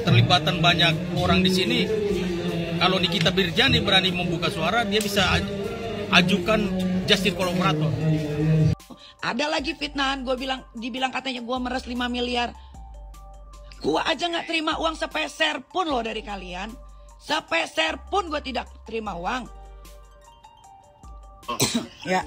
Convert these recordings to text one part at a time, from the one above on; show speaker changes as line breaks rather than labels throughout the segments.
keterlibatan banyak orang di sini, kalau Nikita Mirjani berani membuka suara, dia bisa ajukan justice collaborator.
Ada lagi fitnahan, dibilang katanya gue meres 5 miliar. Gue aja gak terima uang sepeser pun loh dari kalian. Sepeser pun gue tidak terima uang. Ya.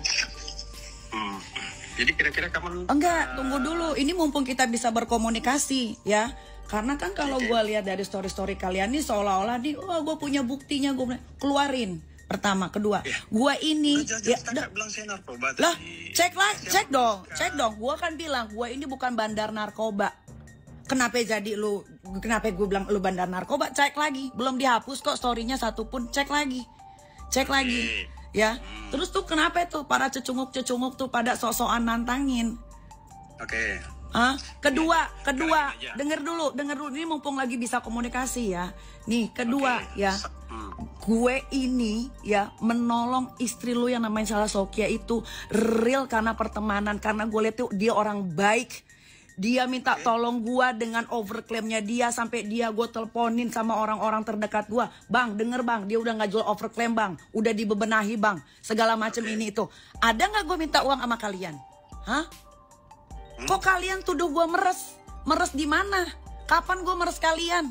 Jadi kira-kira kapan?
Enggak, tunggu dulu. Ini mumpung kita bisa berkomunikasi ya. Karena kan kalau gue lihat dari story-story kalian nih seolah-olah nih, oh gue punya buktinya, gue keluarin. Pertama, kedua, gue ini
bilang saya narkoba
lah,
tadi.
cek dong. Gue kan bilang gue ini bukan bandar narkoba. Kenapa gue bilang lu bandar narkoba? Cek lagi, belum dihapus kok storynya satu pun. Cek lagi, ya. Terus tuh kenapa tuh para cecunguk tuh pada sok-sokan nantangin?
Oke.
Kedua, denger dulu, ini mumpung lagi bisa komunikasi ya. Nih, kedua ya. Gue ini ya menolong istri lu yang namanya Sheila Shaukia itu real karena pertemanan, karena gue lihat tuh dia orang baik. Dia minta tolong gue dengan overclaimnya dia, sampai gue teleponin sama orang-orang terdekat gue. Bang, denger bang, dia udah gak jual overclaim bang, udah dibebenahi bang, segala macam ini itu. Ada gak gue minta uang sama kalian? Kok kalian tuduh gue meres? Meres di mana? Kapan gue meres kalian?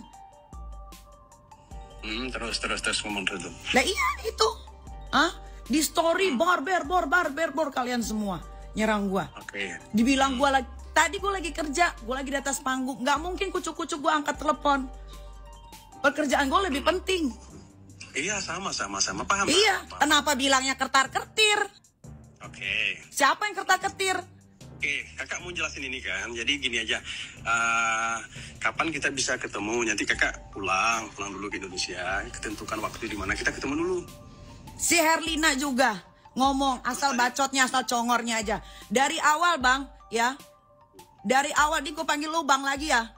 Terus ngomong dulu.
Lah iya itu. Di story bor kalian semua nyerang gue. Dibilang gue lagi, tadi gue lagi kerja, gue lagi di atas panggung, nggak mungkin kucuk-kucuk gue angkat telepon. Pekerjaan gue lebih penting.
Iya, sama paham.
Iya, kenapa bilangnya kertar-kertir? Siapa yang kertar-kertir?
Kakak mau jelasin ini kan. Jadi gini aja, kapan kita bisa ketemu? Nanti kakak pulang dulu ke Indonesia, ketentukan waktu di mana kita ketemu dulu.
Si Herlina juga ngomong asal bacotnya, asal congornya aja. Dari awal bang, ya. Dari awal, gue panggil lu bang lagi ya.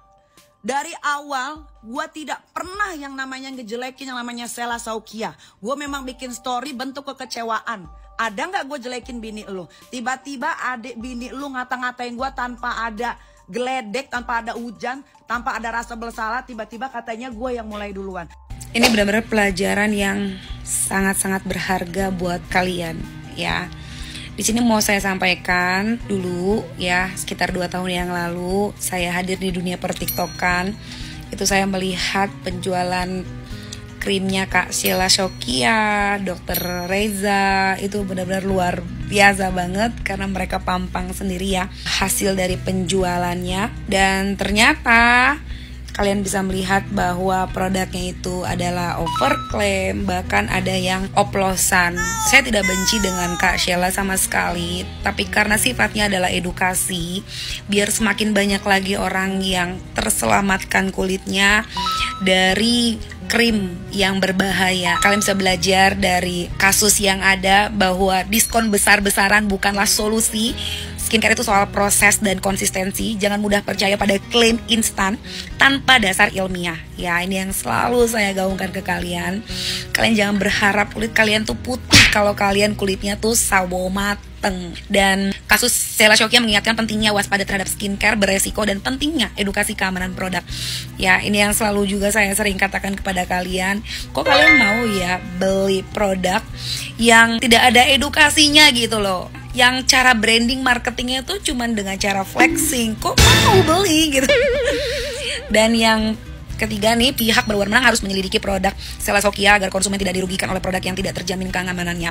Dari awal, gue tidak pernah yang namanya ngejelekin yang namanya Sheila Shaukia. Gue memang bikin story bentuk kekecewaan. Ada nggak gue jelekin bini lu? Tiba-tiba adik bini lu ngata-ngatain gue tanpa ada geledek, tanpa ada hujan, tanpa ada rasa bersalah. Tiba-tiba katanya gue yang mulai duluan.
Ini benar-benar pelajaran yang sangat-sangat berharga buat kalian ya. Di sini mau saya sampaikan dulu ya, sekitar 2 tahun yang lalu saya hadir di dunia pertiktokan. Itu saya melihat penjualan krimnya Kak Sheila Shaukia, Dr. Reza, itu benar-benar luar biasa banget karena mereka pampang sendiri ya hasil dari penjualannya. Dan ternyata kalian bisa melihat bahwa produknya itu adalah overclaim, bahkan ada yang oplosan. Saya tidak benci dengan Kak Sheila sama sekali, tapi karena sifatnya adalah edukasi, biar semakin banyak lagi orang yang terselamatkan kulitnya dari krim yang berbahaya. Kalian bisa belajar dari kasus yang ada bahwa diskon besar-besaran bukanlah solusi. Skincare itu soal proses dan konsistensi. Jangan mudah percaya pada klaim instan tanpa dasar ilmiah. Ya, ini yang selalu saya gaungkan ke kalian. Kalian jangan berharap kulit kalian tuh putih kalau kalian kulitnya tuh sawo mateng. Dan kasus Sheila Shaukia mengingatkan pentingnya waspada terhadap skincare beresiko dan pentingnya edukasi keamanan produk. Ya, ini yang selalu juga saya sering katakan kepada kalian. Kok kalian mau ya beli produk yang tidak ada edukasinya gitu loh, yang cara branding marketingnya tuh cuman dengan cara flexing, kok mau beli gitu. Dan yang ketiga nih, pihak berwenang harus menyelidiki produk Sheila Shaukia agar konsumen tidak dirugikan oleh produk yang tidak terjamin keamanannya.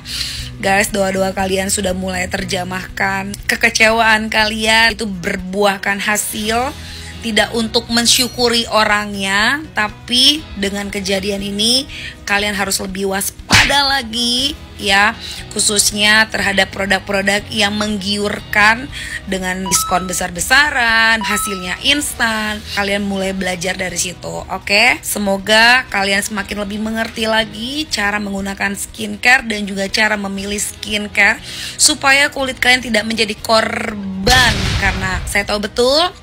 Guys, doa-doa kalian sudah mulai terjamahkan. Kekecewaan kalian itu berbuahkan hasil, tidak untuk mensyukuri orangnya, tapi dengan kejadian ini kalian harus lebih waspada lagi ya, khususnya terhadap produk-produk yang menggiurkan dengan diskon besar-besaran, hasilnya instan. Kalian mulai belajar dari situ, oke? Semoga kalian semakin lebih mengerti lagi cara menggunakan skincare dan juga cara memilih skincare supaya kulit kalian tidak menjadi korban, karena saya tahu betul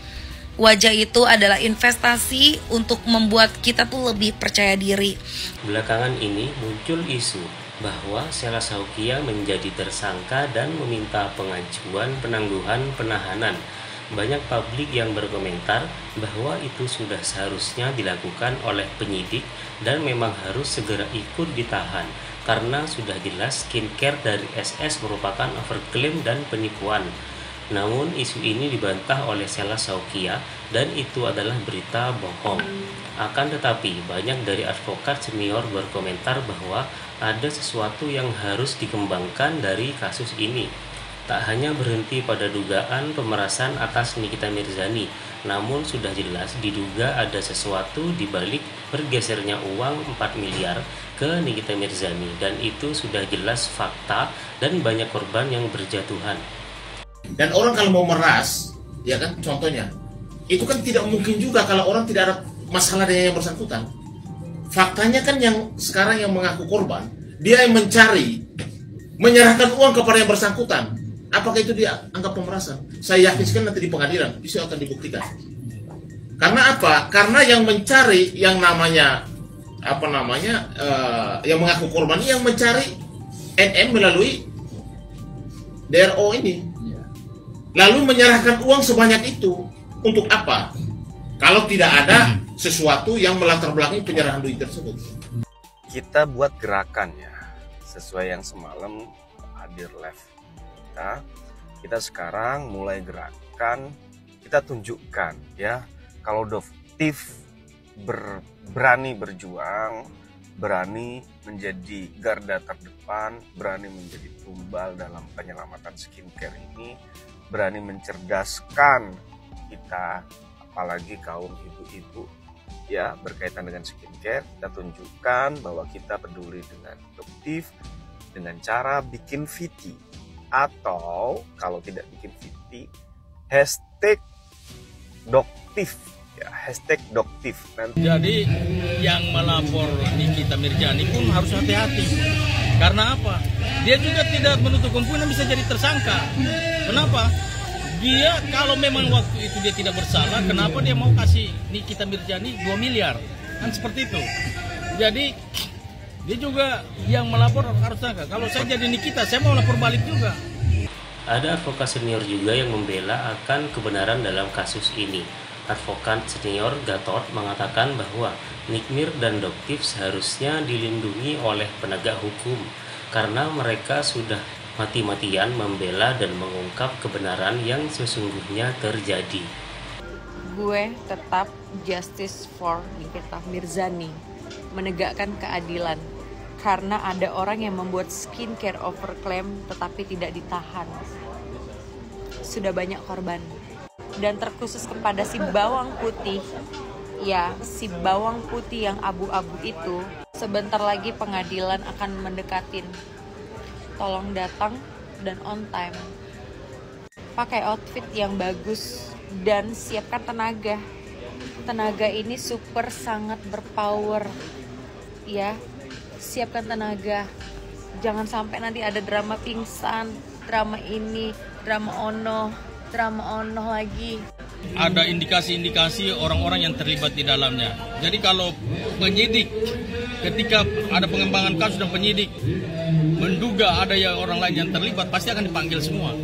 wajah itu adalah investasi untuk membuat kita tuh lebih percaya diri.
Belakangan ini muncul isu bahwa Sheila Shaukia menjadi tersangka dan meminta pengajuan penangguhan penahanan banyak publik yang berkomentar bahwa itu sudah seharusnya dilakukan oleh penyidik dan memang harus segera ikut ditahan karena sudah jelas skincare dari SS merupakan overklaim dan penipuan. Namun isu ini dibantah oleh Sheila Saukia dan itu adalah berita bohong. Akan tetapi banyak dari advokat senior berkomentar bahwa ada sesuatu yang harus dikembangkan dari kasus ini. Tak hanya berhenti pada dugaan pemerasan atas Nikita Mirzani, namun sudah jelas diduga ada sesuatu di balik bergesernya uang 4 miliar ke Nikita Mirzani dan itu sudah jelas fakta dan banyak korban yang berjatuhan.
Dan orang kalau mau meras, ya kan, contohnya, itu kan tidak mungkin juga kalau orang tidak ada masalah dengan yang bersangkutan. Faktanya kan yang sekarang yang mengaku korban, dia yang mencari, menyerahkan uang kepada yang bersangkutan. Apakah itu dia anggap pemerasan? Saya yakin sekali nanti di pengadilan itu akan dibuktikan. Karena apa? Karena yang mencari yang namanya yang mengaku korban ini yang mencari NM melalui DRO ini. Lalu menyerahkan uang sebanyak itu untuk apa? Kalau tidak ada sesuatu yang melatar belakangi penyerahan duit tersebut.
Kita buat gerakan ya, sesuai yang semalam hadir live kita sekarang mulai gerakan, kita tunjukkan ya kalau Dovtif berani berjuang, berani menjadi garda terdepan, berani menjadi tumbal dalam penyelamatan skincare ini, berani mencerdaskan kita, apalagi kaum ibu-ibu ya berkaitan dengan skincare. Kita tunjukkan bahwa kita peduli dengan Dovtif dengan cara bikin VT, atau kalau tidak bikin VT, hashtag Dovtif ya, hashtag Dovtif.
Jadi yang melapor Nikita Mirzani pun harus hati-hati. Karena apa? Dia juga tidak menutup kemungkinan bisa jadi tersangka. Kenapa? Dia kalau memang waktu itu dia tidak bersalah, kenapa dia mau kasih Nikita Mirzani 2 miliar? Kan seperti itu. Jadi dia juga yang melapor harus sangka. Kalau saya jadi Nikita, saya mau lapor balik juga.
Ada advokat senior juga yang membela akan kebenaran dalam kasus ini. Advokat senior Gatot mengatakan bahwa Nikmir dan Dovtif seharusnya dilindungi oleh penegak hukum karena mereka sudah mati-matian membela dan mengungkap kebenaran yang sesungguhnya terjadi.
Gue tetap justice for Nikita Mirzani, menegakkan keadilan. Karena ada orang yang membuat skincare overclaim tetapi tidak ditahan. Sudah banyak korban. Dan terkhusus kepada si bawang putih, ya si bawang putih yang abu-abu itu, sebentar lagi pengadilan akan mendekatin. Tolong datang dan on time. Pakai outfit yang bagus dan siapkan tenaga. Tenaga ini super sangat berpower. Ya. Siapkan tenaga, jangan sampai nanti ada drama pingsan, drama ini, drama ono lagi.
Ada indikasi-indikasi orang-orang yang terlibat di dalamnya. Jadi kalau penyidik, ketika ada pengembangan kasus dan penyidik menduga ada yang orang lain yang terlibat, pasti akan dipanggil semua.